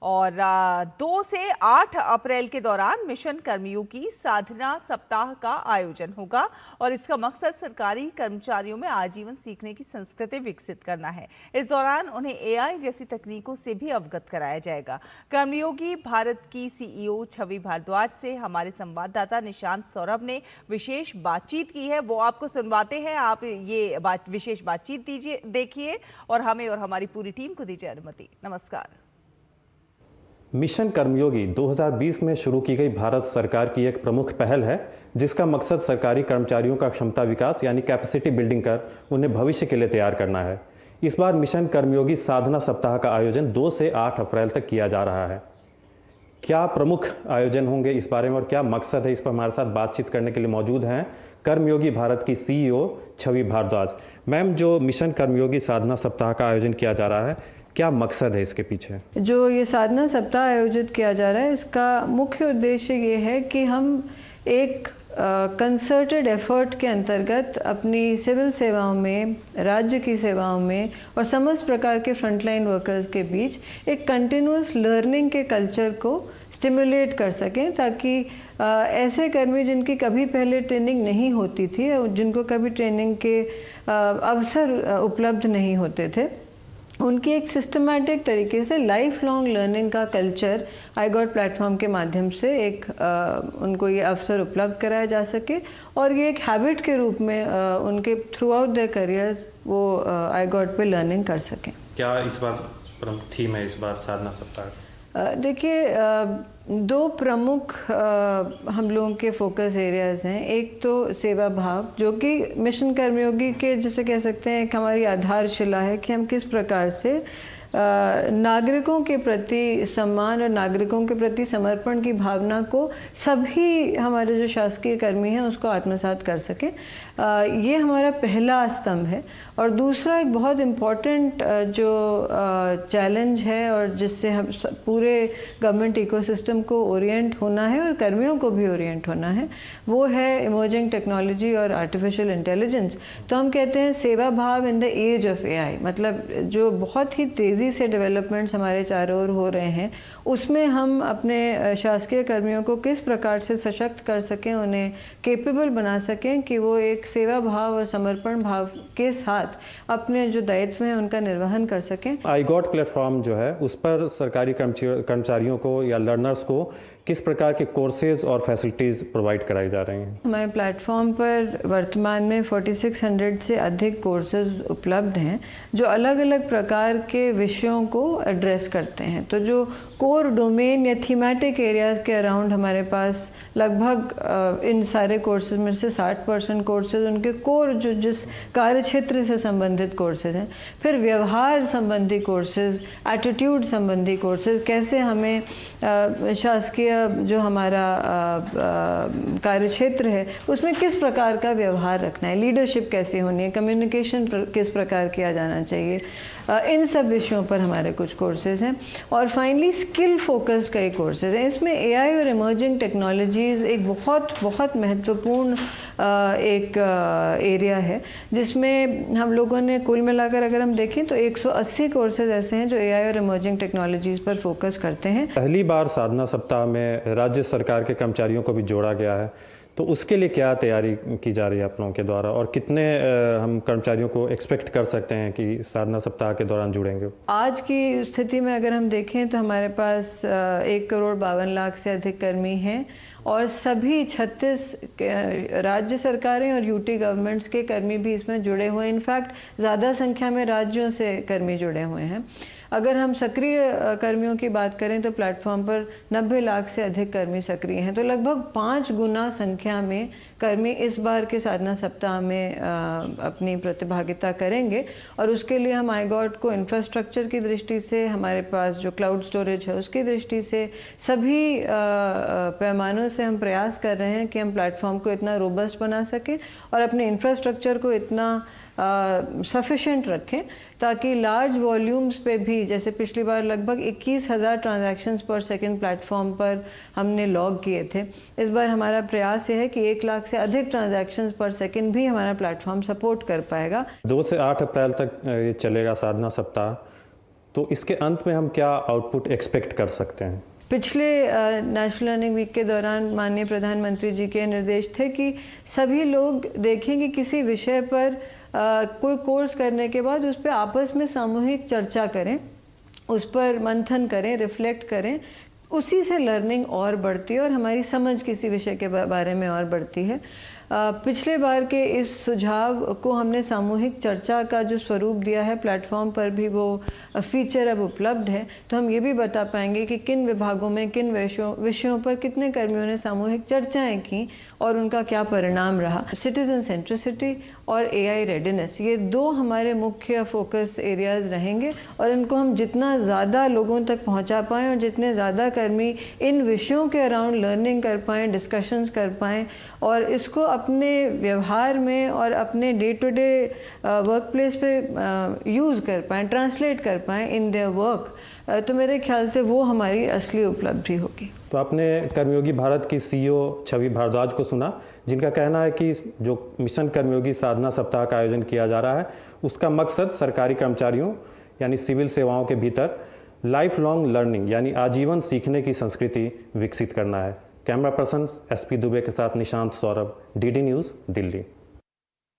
और 2 से 8 अप्रैल के दौरान मिशन कर्मयोगी साधना सप्ताह का आयोजन होगा और इसका मकसद सरकारी कर्मचारियों में आजीवन सीखने की संस्कृति विकसित करना है। इस दौरान उन्हें एआई जैसी तकनीकों से भी अवगत कराया जाएगा। कर्मयोगी भारत की सीईओ छवि भारद्वाज से हमारे संवाददाता निशांत सौरभ ने विशेष बातचीत की है, वो आपको सुनवाते हैं। आप ये विशेष बातचीत दीजिए, देखिए और हमें और हमारी पूरी टीम को दीजिए अनुमति। नमस्कार। मिशन कर्मयोगी 2020 में शुरू की गई भारत सरकार की एक प्रमुख पहल है, जिसका मकसद सरकारी कर्मचारियों का क्षमता विकास यानी कैपेसिटी बिल्डिंग कर उन्हें भविष्य के लिए तैयार करना है। इस बार मिशन कर्मयोगी साधना सप्ताह का आयोजन 2 से 8 अप्रैल तक किया जा रहा है। क्या प्रमुख आयोजन होंगे इस बारे में और क्या मकसद है, इस पर हमारे साथ बातचीत करने के लिए मौजूद हैं कर्मयोगी भारत की सीईओ छवि भारद्वाज। मैम, जो मिशन कर्मयोगी साधना सप्ताह का आयोजन किया जा रहा है, क्या मकसद है इसके पीछे? जो ये साधना सप्ताह आयोजित किया जा रहा है, इसका मुख्य उद्देश्य ये है कि हम एक कंसर्टेड एफर्ट के अंतर्गत अपनी सिविल सेवाओं में, राज्य की सेवाओं में और समस्त प्रकार के फ्रंटलाइन वर्कर्स के बीच एक कंटिन्यूस लर्निंग के कल्चर को स्टिमुलेट कर सकें, ताकि ऐसे कर्मी जिनकी कभी पहले ट्रेनिंग नहीं होती थी, जिनको कभी ट्रेनिंग के अवसर उपलब्ध नहीं होते थे, उनकी एक सिस्टमैटिक तरीके से लाइफ लॉन्ग लर्निंग का कल्चर iGOT प्लेटफॉर्म के माध्यम से एक उनको ये अवसर उपलब्ध कराया जा सके और ये एक हैबिट के रूप में उनके थ्रू आउट देयर करियर्स वो iGOT पे लर्निंग कर सकें। क्या इस बार प्रमुख थीम है इस बार साधना सप्ताह? देखिए, 2 प्रमुख हम लोगों के फोकस एरियाज़ हैं। एक तो सेवा भाव, जो कि मिशन कर्मयोगी के जैसे कह सकते हैं एक हमारी आधारशिला है कि हम किस प्रकार से नागरिकों के प्रति सम्मान और नागरिकों के प्रति समर्पण की भावना को सभी हमारे जो शासकीय कर्मी हैं उसको आत्मसात कर सकें। ये हमारा पहला स्तंभ है। और दूसरा एक बहुत इम्पॉर्टेंट जो चैलेंज है और जिससे हम पूरे गवर्नमेंट इकोसिस्टम को ओरिएंट होना है और कर्मियों को भी ओरिएंट होना है, वो है इमर्जिंग टेक्नोलॉजी और आर्टिफिशियल इंटेलिजेंस। तो हम कहते हैं सेवा भाव in the age of AI, मतलब जो बहुत ही तेज़ी से डेवलपमेंट्स हमारे चारों ओर हो रहे हैं, उसमें हम अपने शासकीय कर्मियों को किस प्रकार से सशक्त कर सकें, उन्हें केपेबल बना सकें कि वो एक सेवा भाव और समर्पण भाव के साथ अपने जो दायित्व हैं उनका निर्वहन कर सकें। iGOT प्लेटफॉर्म जो है उस पर सरकारी कर्मचारियों को या लर्नर्स को किस प्रकार के कोर्सेज और फैसिलिटीज़ प्रोवाइड कराई जा रही हैं? हमारे प्लेटफॉर्म पर वर्तमान में 4600 से अधिक कोर्सेज उपलब्ध हैं जो अलग अलग प्रकार के विषयों को एड्रेस करते हैं। तो जो कोर डोमेन या थीमेटिक एरियाज़ के अराउंड हमारे पास लगभग इन सारे कोर्सेज में से 60% कोर्सेज उनके कोर जो जिस कार्य क्षेत्र से संबंधित कोर्सेज हैं। फिर व्यवहार संबंधी कोर्सेज, एटीट्यूड संबंधी कोर्सेज, कैसे हमें शासकीय जो हमारा कार्य क्षेत्र है उसमें किस प्रकार का व्यवहार रखना है, लीडरशिप कैसी होनी है, कम्युनिकेशन किस प्रकार किया जाना चाहिए, इन सब विषयों पर हमारे कुछ कोर्सेज हैं। और फाइनली स्किल फोकस्ड कई कोर्सेज हैं। इसमें एआई और इमर्जिंग टेक्नोलॉजीज़ एक बहुत महत्वपूर्ण एक एरिया है, जिसमें हम लोगों ने कुल मिलाकर अगर हम देखें तो 180 कोर्सेज ऐसे हैं जो एआई और इमर्जिंग टेक्नोलॉजीज़ पर फोकस करते हैं। पहली बार साधना सप्ताह में राज्य सरकार के कर्मचारियों को भी जोड़ा गया है, तो उसके लिए क्या तैयारी की जा रही है आप लोगों के द्वारा और कितने हम कर्मचारियों को एक्सपेक्ट कर सकते हैं कि साधना सप्ताह के दौरान जुड़ेंगे? आज की स्थिति में अगर हम देखें तो हमारे पास 1,52,00,000 से अधिक कर्मी हैं और सभी 36 राज्य सरकारें और यूटी गवर्नमेंट्स के कर्मी भी इसमें जुड़े हुए हैं। इनफैक्ट ज़्यादा संख्या में राज्यों से कर्मी जुड़े हुए हैं। अगर हम सक्रिय कर्मियों की बात करें तो प्लेटफॉर्म पर 90 लाख से अधिक कर्मी सक्रिय हैं। तो लगभग 5 गुना संख्या में कर्मी इस बार के साधना सप्ताह में अपनी प्रतिभागिता करेंगे और उसके लिए हम iGOT को इंफ्रास्ट्रक्चर की दृष्टि से, हमारे पास जो क्लाउड स्टोरेज है उसकी दृष्टि से, सभी पैमानों से हम प्रयास कर रहे हैं कि हम प्लेटफॉर्म को इतना रोबस्ट बना सकें और अपने इंफ्रास्ट्रक्चर को इतना सफिशेंट रखें ताकि लार्ज वॉल्यूम्स पे भी, जैसे पिछली बार लगभग 21,000 ट्रांजैक्शंस पर सेकंड प्लेटफॉर्म पर हमने लॉग किए थे, इस बार हमारा प्रयास ये है कि 1 लाख से अधिक ट्रांजैक्शंस पर सेकंड भी हमारा प्लेटफॉर्म सपोर्ट कर पाएगा। 2 से 8 अप्रैल तक ये चलेगा साधना सप्ताह। तो इसके अंत में हम क्या आउटपुट एक्सपेक्ट कर सकते हैं? पिछले नेशनल लर्निंग वीक के दौरान माननीय प्रधानमंत्री जी के निर्देश थे कि सभी लोग देखें कि किसी विषय पर कोई कोर्स करने के बाद उस पर आपस में सामूहिक चर्चा करें, उस पर मंथन करें, रिफ्लेक्ट करें। उसी से लर्निंग और बढ़ती है और हमारी समझ किसी विषय के बारे में और बढ़ती है। पिछले बार के इस सुझाव को हमने सामूहिक चर्चा का जो स्वरूप दिया है, प्लेटफॉर्म पर भी वो फीचर अब उपलब्ध है, तो हम ये भी बता पाएंगे कि किन विभागों में किन विषयों पर कितने कर्मियों ने सामूहिक चर्चाएं की और उनका क्या परिणाम रहा। सिटीजन सेंट्रिसिटी और AI रेडीनेस, ये दो हमारे मुख्य फोकस एरियाज रहेंगे और इनको हम जितना ज़्यादा लोगों तक पहुंचा पाएँ और जितने ज़्यादा कर्मी इन विषयों के अराउंड लर्निंग कर पाएँ, डिस्कशंस कर पाएँ और इसको अपने व्यवहार में और अपने day to day workplace पे यूज़ कर पाएँ, ट्रांसलेट कर पाएँ इन देयर वर्क, तो मेरे ख्याल से वो हमारी असली उपलब्धि होगी। तो आपने कर्मयोगी भारत की CEO छवि भारद्वाज को सुना, जिनका कहना है कि जो मिशन कर्मयोगी साधना सप्ताह का आयोजन किया जा रहा है उसका मकसद सरकारी कर्मचारियों यानी सिविल सेवाओं के भीतर लाइफ लॉन्ग लर्निंग यानी आजीवन सीखने की संस्कृति विकसित करना है। कैमरा पर्सन SP दुबे के साथ निशांत सौरभ, DD न्यूज़, दिल्ली।